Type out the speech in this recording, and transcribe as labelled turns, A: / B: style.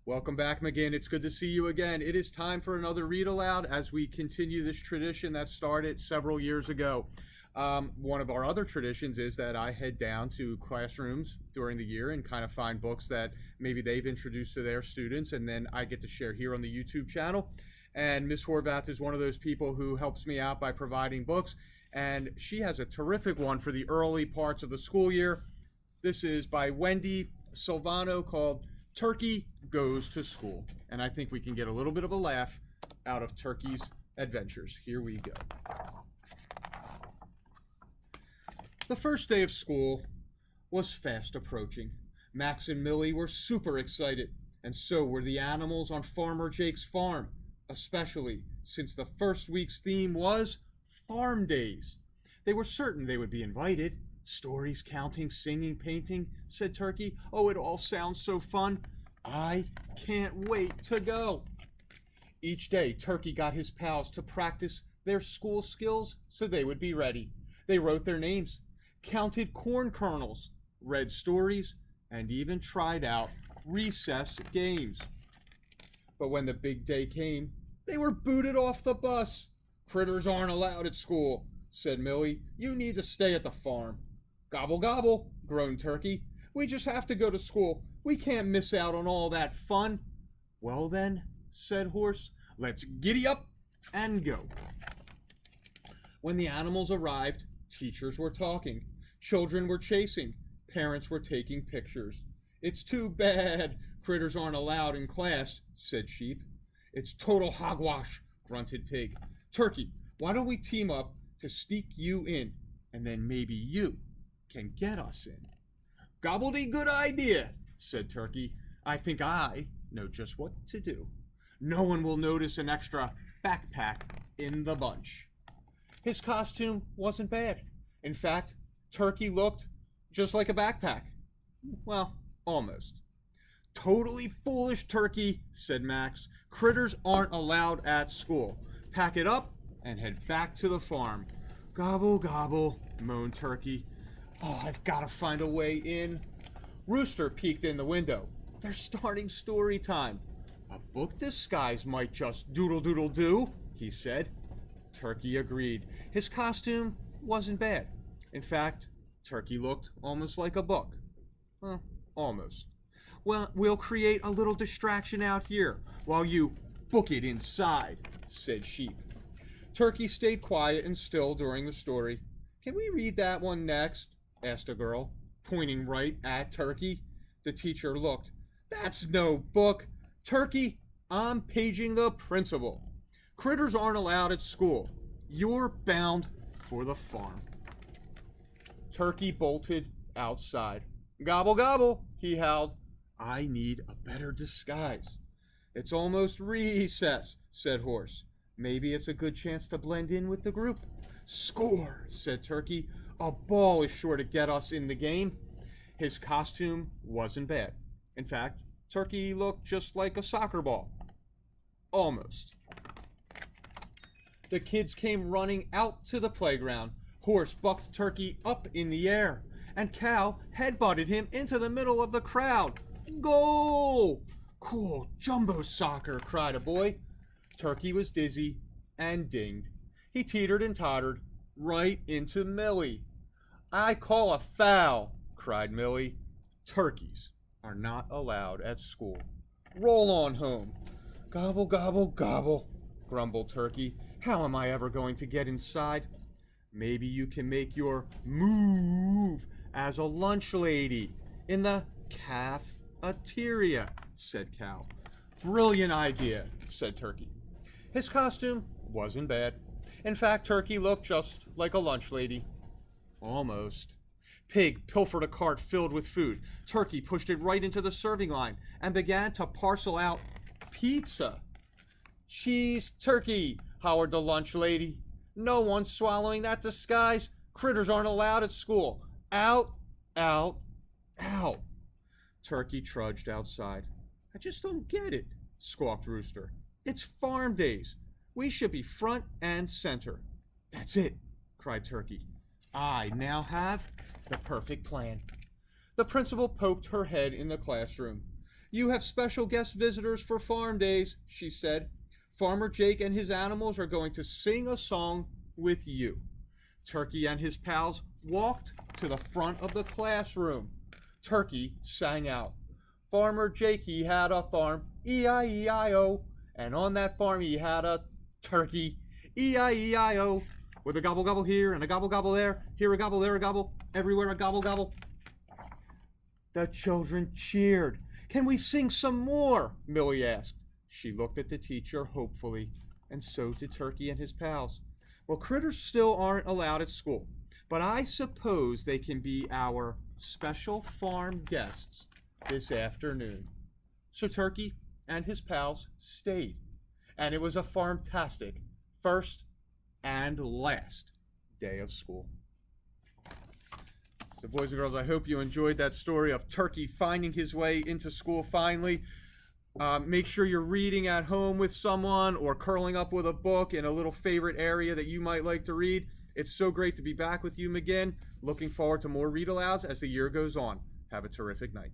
A: Welcome back, McGinn. It's good to see you again. It is time for another read aloud as we continue this tradition that started several years ago. One of our other traditions is that I head down to classrooms during the year and kind of find books that maybe they've introduced to their students, and then I get to share here on the YouTube channel. And Miss Horvath is one of those people who helps me out by providing books, and she has a terrific one for the early parts of the school year. This is by Wendy Silvano called Turkey Goes to School. And I think we can get a little bit of a laugh out of Turkey's adventures. Here we go. The first day of school was fast approaching. Max and Millie were super excited, and so were the animals on Farmer Jake's farm, especially since the first week's theme was Farm Days. They were certain they would be invited. Stories, counting, singing, painting, said Turkey. Oh, it all sounds so fun. I can't wait to go. Each day, Turkey got his pals to practice their school skills so they would be ready. They wrote their names, counted corn kernels, read stories, and even tried out recess games. But when the big day came, they were booted off the bus. Critters aren't allowed at school, said Millie. You need to stay at the farm. Gobble, gobble, groaned Turkey. We just have to go to school. We can't miss out on all that fun. Well then, said Horse, let's giddy up and go. When the animals arrived, teachers were talking, children were chasing, parents were taking pictures. It's too bad critters aren't allowed in class, said Sheep. It's total hogwash, grunted Pig. Turkey, why don't we team up to sneak you in, and then maybe you can get us in. Gobbledygook idea, said Turkey. I think I know just what to do. No one will notice an extra backpack in the bunch. His costume wasn't bad. In fact, Turkey looked just like a backpack. Well, almost. Totally foolish, Turkey, said Max. Critters aren't allowed at school. Pack it up and head back to the farm. Gobble, gobble, moaned Turkey. Oh, I've got to find a way in. Rooster peeked in the window. They're starting story time. A book disguise might just doodle-doodle-do, he said. Turkey agreed. His costume wasn't bad. In fact, Turkey looked almost like a book. Well, almost. Well, we'll create a little distraction out here while you book it inside, said Sheep. Turkey stayed quiet and still during the story. Can we read that one next? Asked a girl, pointing right at Turkey. The teacher looked. That's no book. Turkey, I'm paging the principal. Critters aren't allowed at school. You're bound for the farm. Turkey bolted outside. Gobble, gobble, he howled. I need a better disguise. It's almost recess, said Horse. Maybe it's a good chance to blend in with the group. Score, said Turkey. A ball is sure to get us in the game. His costume wasn't bad. In fact, Turkey looked just like a soccer ball. Almost. The kids came running out to the playground. Horse bucked Turkey up in the air, and Cow headbutted him into the middle of the crowd. Goal! Cool jumbo soccer, cried a boy. Turkey was dizzy and dinged. He teetered and tottered right into Millie. I call a foul, cried Millie. Turkeys are not allowed at school. Roll on home. Gobble, gobble, gobble, grumbled Turkey. How am I ever going to get inside? Maybe you can make your move as a lunch lady in the cafeteria, said Cow. Brilliant idea, said Turkey. His costume wasn't bad. In fact, Turkey looked just like a lunch lady. Almost. Pig pilfered a cart filled with food. Turkey pushed it right into the serving line and began to parcel out pizza. Cheese turkey, hollered the lunch lady. No one's swallowing that disguise. Critters aren't allowed at school. Out, out, out. Turkey trudged outside. I just don't get it, squawked Rooster. It's farm days. We should be front and center. That's it, cried Turkey. I now have the perfect plan. The principal poked her head in the classroom. You have special guest visitors for farm days, she said. Farmer Jake and his animals are going to sing a song with you. Turkey and his pals walked to the front of the classroom. Turkey sang out. Farmer Jake, he had a farm, E-I-E-I-O, and on that farm he had a turkey, E-I-E-I-O, with a gobble gobble here and a gobble gobble there, here a gobble, there a gobble, everywhere a gobble gobble. The children cheered. Can we sing some more? Millie asked. She looked at the teacher hopefully, and so did Turkey and his pals. Well, critters still aren't allowed at school, but I suppose they can be our special farm guests this afternoon. So Turkey and his pals stayed, and it was a farmtastic first and last day of school. So boys and girls, I hope you enjoyed that story of Turkey finding his way into school finally. Make sure you're reading at home with someone or curling up with a book in a little favorite area that you might like to read. It's so great to be back with you again. Looking forward to more read-alouds as the year goes on. Have a terrific night.